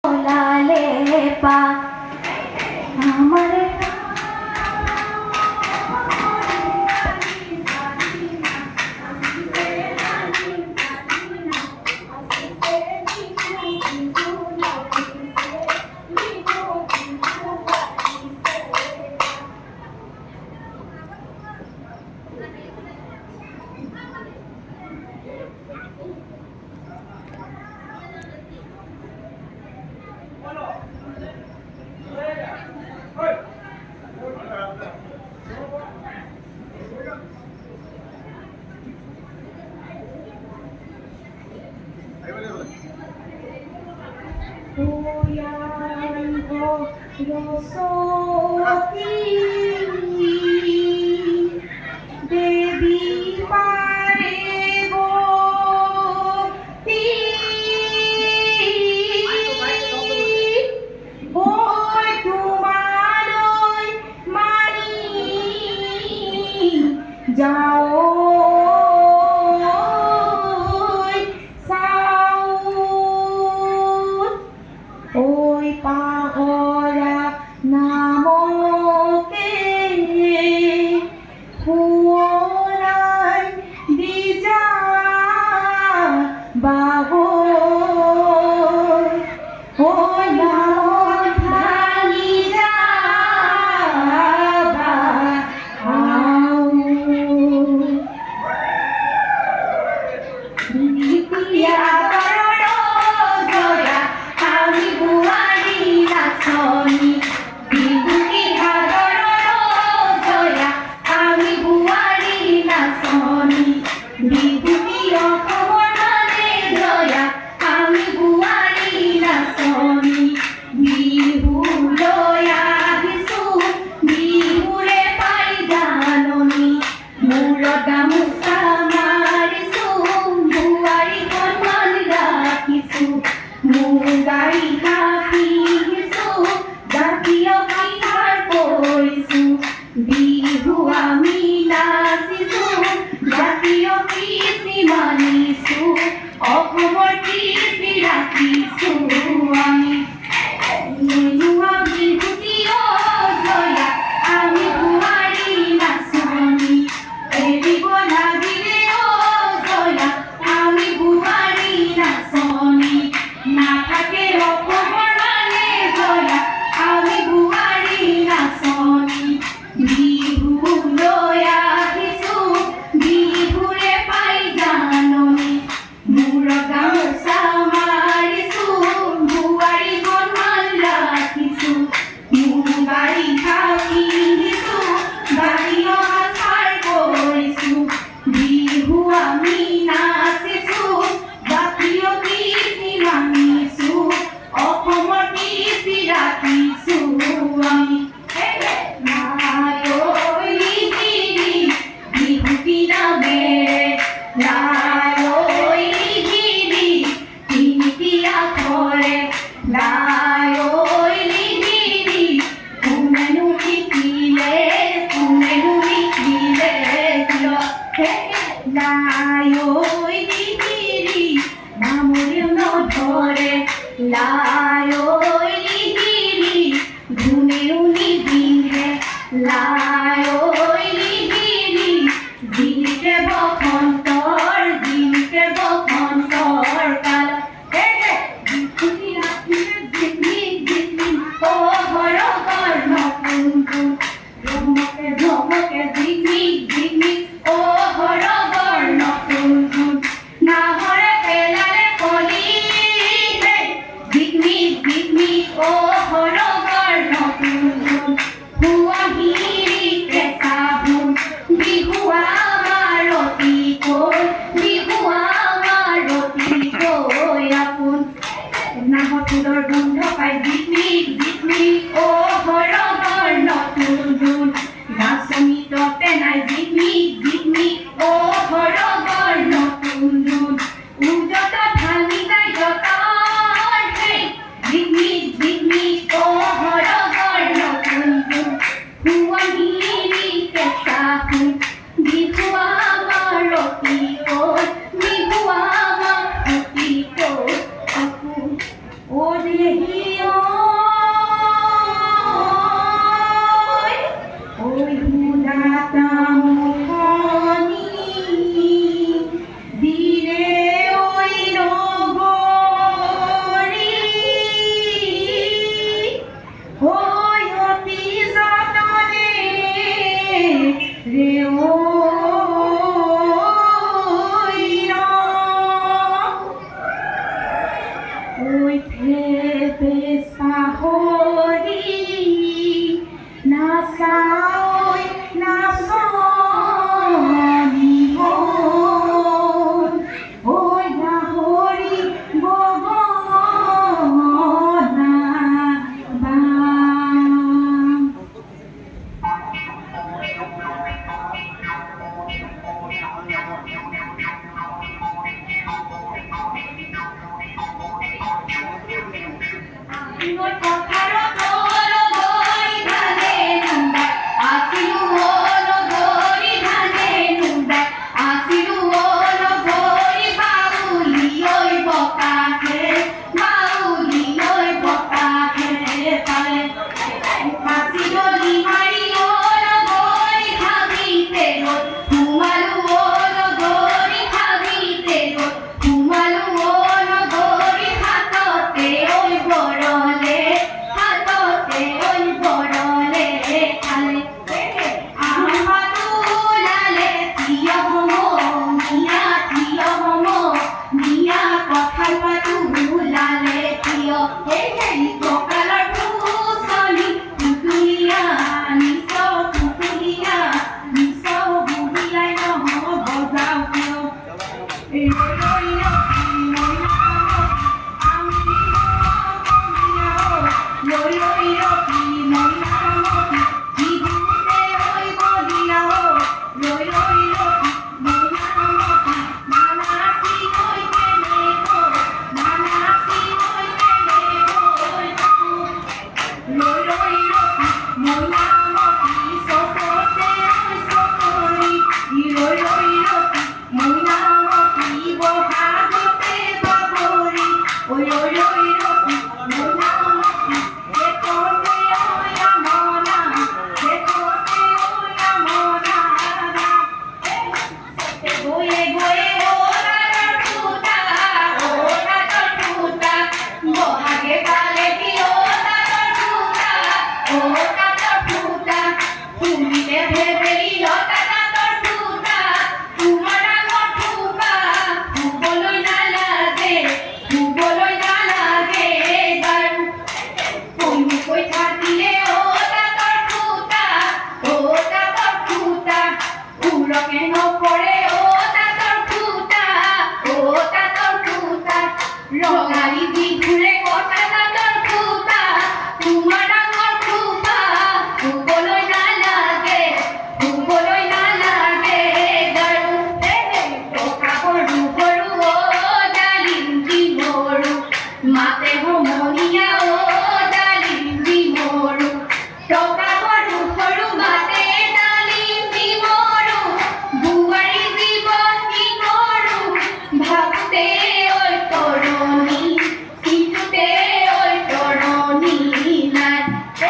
লালে পা আমার দেবী পারে যাও ওই পাহরা নামকে ফুয়ারাই দিজা বাবু ওই নাম ভাঙি যাবা দিয়া দেহি ওই মুদাতা মুখনি দিলে ওই নগরী ওই অতি যতনে রে ওই ফেবে সাহরি নাসাই নাসনি ওই গাহরি গগনা বাম ওই কথার তোর গরি ধানে নুন্দা আসিলু ওর গরি ধানে নুন্দা আসিলু ওর গরি বাউলি ওই বকাকে বাউলি ওই বকাকে পারে আসিলু লিমারি ওর গরি খাবিতে গো তুমালু ওর গরি খাবিতে গো তুমালু ওর গরি হাততে ওই বড়লে হাততে ওই বড়লে খালে আমাতুলালে প্রিয় হমো মিয়া কথার পাতুলালে প্রিয় এই কপালার টুসনি টুটুলিয়া নিস বুবিলাই নহ বজাও প্রিয় এই রঙালি বিঘুরে কটা দাঁতর ফুটা তোমার ডাঙর ফুটা ফুকলই না লাগে গাড়ু টোকা গরু গরু ও ডালিম মরু মাতে হোমনিয়া ও ডালিম মরু টোকা গরু গরু মাতে ডালিম মরু বুয়ারি জীবন কি করু ভাবতে ওই তরুণী সিটুতে ওই তরুণী নাই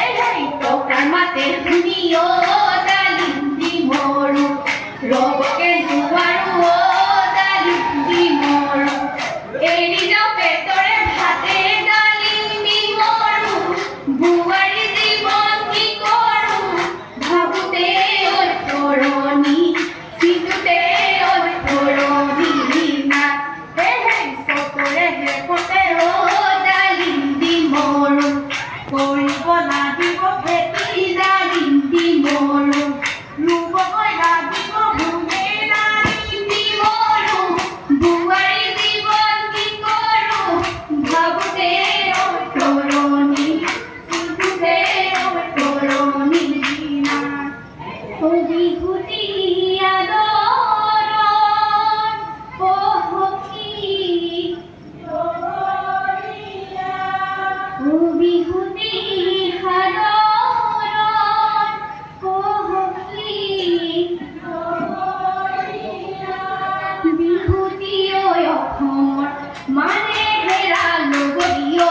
এই টোকার মাতে শুনিও ডালিম মরু রবকে দুয়ারু ও ডালিম মরু এরি যাও পেটরে ভাতে ডালিম মরু বুয়ারি জীবন কি করু ভাবতে ওই তরুণী সিটুতে ওই তরুণী নাই সতরে হেপতে ও ডালিম মরু কৰিব লাগিব খেতি ডালিম মৰু ৰুবকৈ লাগিব ভূমি ডালিম মৰু বুৱাৰী জীৱন কি কৰো ভাবোতে ঐ তৰণী সিন্ধুতে ঐ তৰণী বিহুতি আদৰ পহকি বিহুতি সাদৰ পহকি বিহুতি ঐ অসমৰ মানে হেৰা লগৰীয়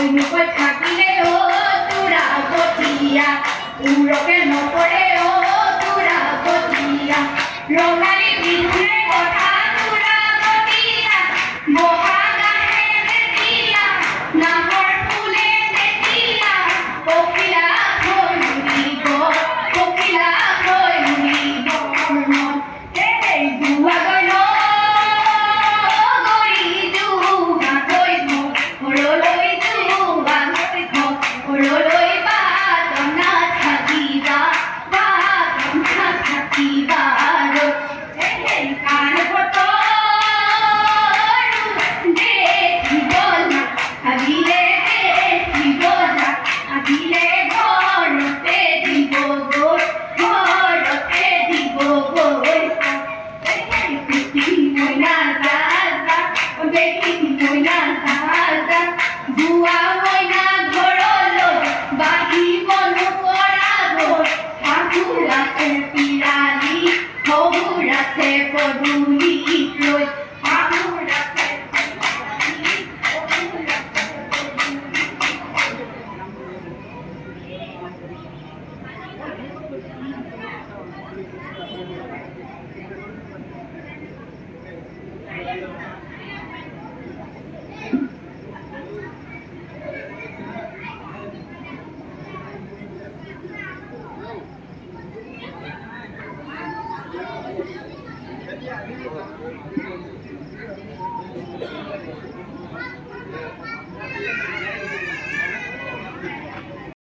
নুকৈ থাকিলে তোৰা গতিয়া উৰকে নপৰে তোৰা গতিয়া ৰঙালী বিহুৰে কথা তোৰা গতিয়া বহাগ আহে যেতিয়া নাহৰ ফুলে যেতিয়া পখিলা হৈ উৰিব পখিলা হৈ উৰিব মন এই জোৱা গৈ গৰি জোৱা গৈ ঘৰলৈ জোৱা গৈ ঘৰলৈ বাটন নাথাকিবা বাটন নাথাকিবা এই কাণ ফটো দেখিব না ভাবিলে দেখিব না আহিলে ঘৰতে দিব গৈ ঘৰতে দিব গৈ দেখি মইনা যা যা দেখি মইনা যা যা জোৱা